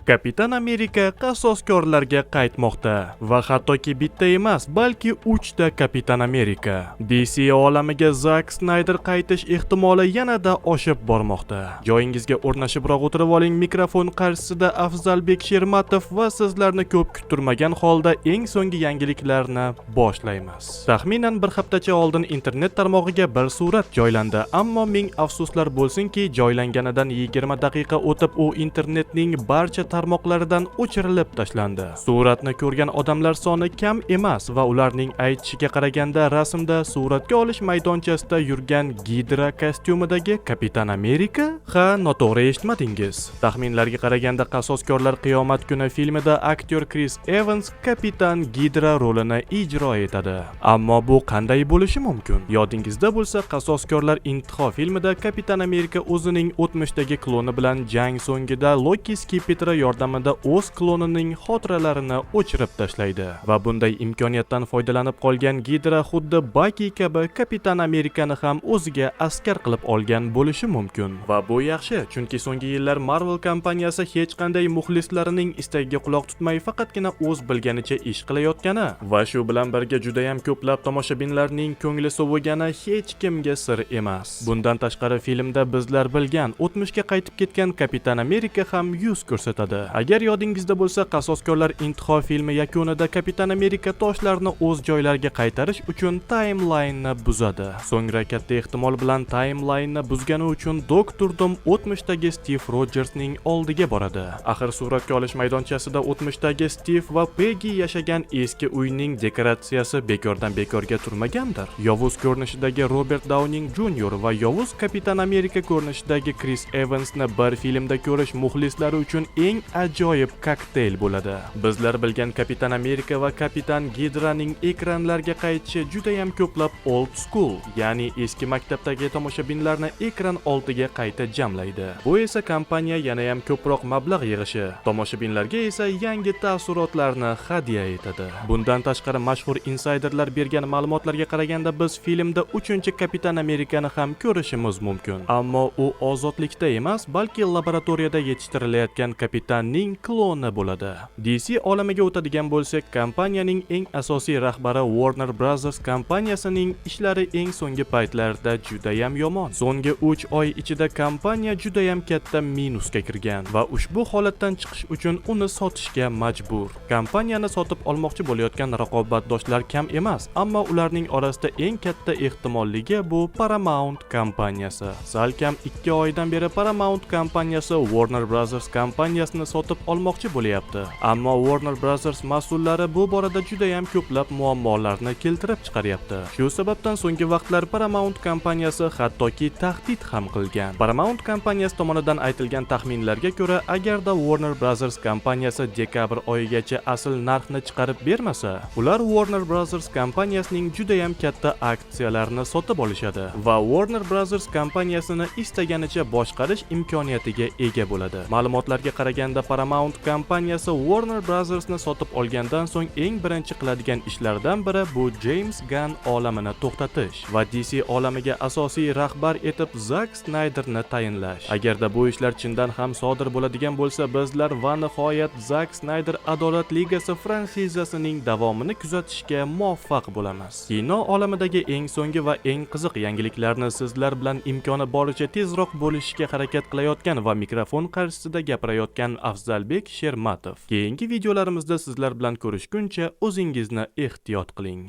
Kapitan Amerika qasoskorlarga qaytmoqda va hattoki bitta emas, balki 3 ta Kapitan Amerika. DC olamiga Zack Snyder qaytish ehtimoli yanada oshib bormoqda. Joyingizga o'rnashibroq o'tirib oling, mikrofon qarshisida Afzalbek Shermatov va sizlarni ko'p kuttirmagan holda eng so'nggi yangiliklarni boshlaymiz. Taxminan bir haftacha oldin internet tarmog'iga bir surat joylandi, ammo ming afsuslar bo'lsinki, joylanganidan 20 daqiqa o'tib u internetning barcha tarmoqlaridan o'chirilib tashlandi. Suratni ko'rgan odamlar soni kam emas va ularning aytishiga qaraganda rasmda suratga olish maydonchasida yurgan Hydra kostyumidagi Kapitan Amerika? Ha, noto'g'ri eshitmadingiz. Taxminlarga qaraganda Qasoskorlar qiyomat kuni filmida aktyor Chris Evans Kapitan Hydra rolini ijro etadi. Ammo bu qanday bo'lishi mumkin? Yodingizda bo'lsa, Qasoskorlar intiho filmida Kapitan Amerika o'zining o'tmishdagi kloni bilan jang so'ngida Loki Skipetr yordamida o'z klonining xotiralarini o'chirib tashlaydi va bunday imkoniyatdan foydalanib qolgan Hydra xuddi Bucky kabi Kapitan Amerikani ham o'ziga askar qilib olgan bo'lishi mumkin. Va bu yaxshi, chunki so'nggi yillar Marvel kompaniyasi hech qanday muxlislarining istagiga quloq tutmay faqatgina o'z bilganicha ish qilayotgani va shu bilan birga juda ham ko'plab tomoshabinlarning ko'ngli sovigani hech kimga sir emas. Bundan tashqari filmda bizlar bilgan o'tmishga qaytib ketgan Kapitan Amerika ham yuz ko'rsatadi. Agar yodingizda bo'lsa, Qasoskorlar intiho filmi yakunida Kapitan Amerika toshlarni o'z joylariga qaytarish uchun timelaynni buzadi. So'ngra katta ehtimol bilan timelaynni buzgani uchun Doktor Doom o'tmishdagi Steve Rogersning oldiga boradi. Axir suratga olish maydonchasida o'tmishdagi Steve va Peggy yashagan eski uyning dekoratsiyasi bekordan bekorga turmagandir. Yovuz ko'rinishidagi Robert Downing Jr. va yovuz Kapitan Amerika ko'rinishidagi Chris Evansni bir filmda ko'rish muxlislari uchun eng ajoyib kokteyl bo'ladi. Bizlar bilgan Kapitan Amerika va Kapitan Hydraning ekranlarga qaytishi juda ham ko'plab old school, ya'ni eski maktabdagi tomoshabinlarni ekran oldiga qayta jamlaydi. Bu esa kompaniya yana ham ko'proq mablag' yig'ishi, tomoshabinlarga esa yangi taassurotlarni hadya etadi. Bundan tashqari mashhur insiderlar bergan ma'lumotlarga qaraganda biz filmda 3-Kapitan Amerikani ham ko'rishimiz mumkin. Ammo u ozodlikda emas, balki laboratoriyada yetishtirilayotgan kapitanning kloni bo'ladi. DC olamiga o'tadigan bo'lsak, kompaniyaning eng asosiy rahbari Warner Brothers kompaniyasining ishlari eng so'nggi paytlarda juda ham yomon. So'nggi 3 oy ichida kompaniya juda ham katta minusga kirgan va ushbu holatdan chiqish uchun uni sotishga majbur. Kompaniyani sotib olmoqchi bo'layotgan raqobatdoshlar kam emas, ammo ularning orasida eng katta ehtimolligi bu Paramount kompaniyasi. Salkam 2 oydan beri Paramount kompaniyasi Warner Brothers kompaniyasini sotib olmoqchi bo'layapti. Ammo Warner Brothers mas'ullari bu borada juda ham ko'plab muammolarni keltirib chiqaryapti. Shu sababdan so'nggi vaqtlar Paramount kompaniyasi hattoki tahdid ham qilgan. Paramount kompaniyasi tomonidan aytilgan taxminlarga ko'ra, agarda Warner Brothers kompaniyasi dekabr oyigacha asl narxni chiqarib bermasa, ular Warner Brothers kompaniyasining juda ham katta aksiyalarini sotib olishadi va Warner Brothers kompaniyasini istaganicha boshqarish imkoniyatiga ega bo'ladi. Ma'lumotlarga qaraganda Paramount kompaniyasi Warner Brothersni sotib olgandan so'ng eng birinchi qiladigan ishlardan biri bu James Gunn olamini to'xtatish va DC olamiga asosiy rahbar etib Zack Snyderni tayinlash. Agarda bu ishlar chindan ham sodir bo'ladigan bo'lsa, bizlar va nihoyat Zack Snyder Adolat Ligasi fransizasining davomini kuzatishga muvaffaq bo'lamiz. Kino olamidagi eng so'nggi va eng qiziq yangiliklarni sizlar bilan imkoni boricha tezroq bo'lishga harakat qilayotgan va mikrofon qarshisida gapirayotgan Afzalbek Shermatov. Keyingi videolarimizda sizlar bilan ko'rishguncha o'zingizni ehtiyot qiling.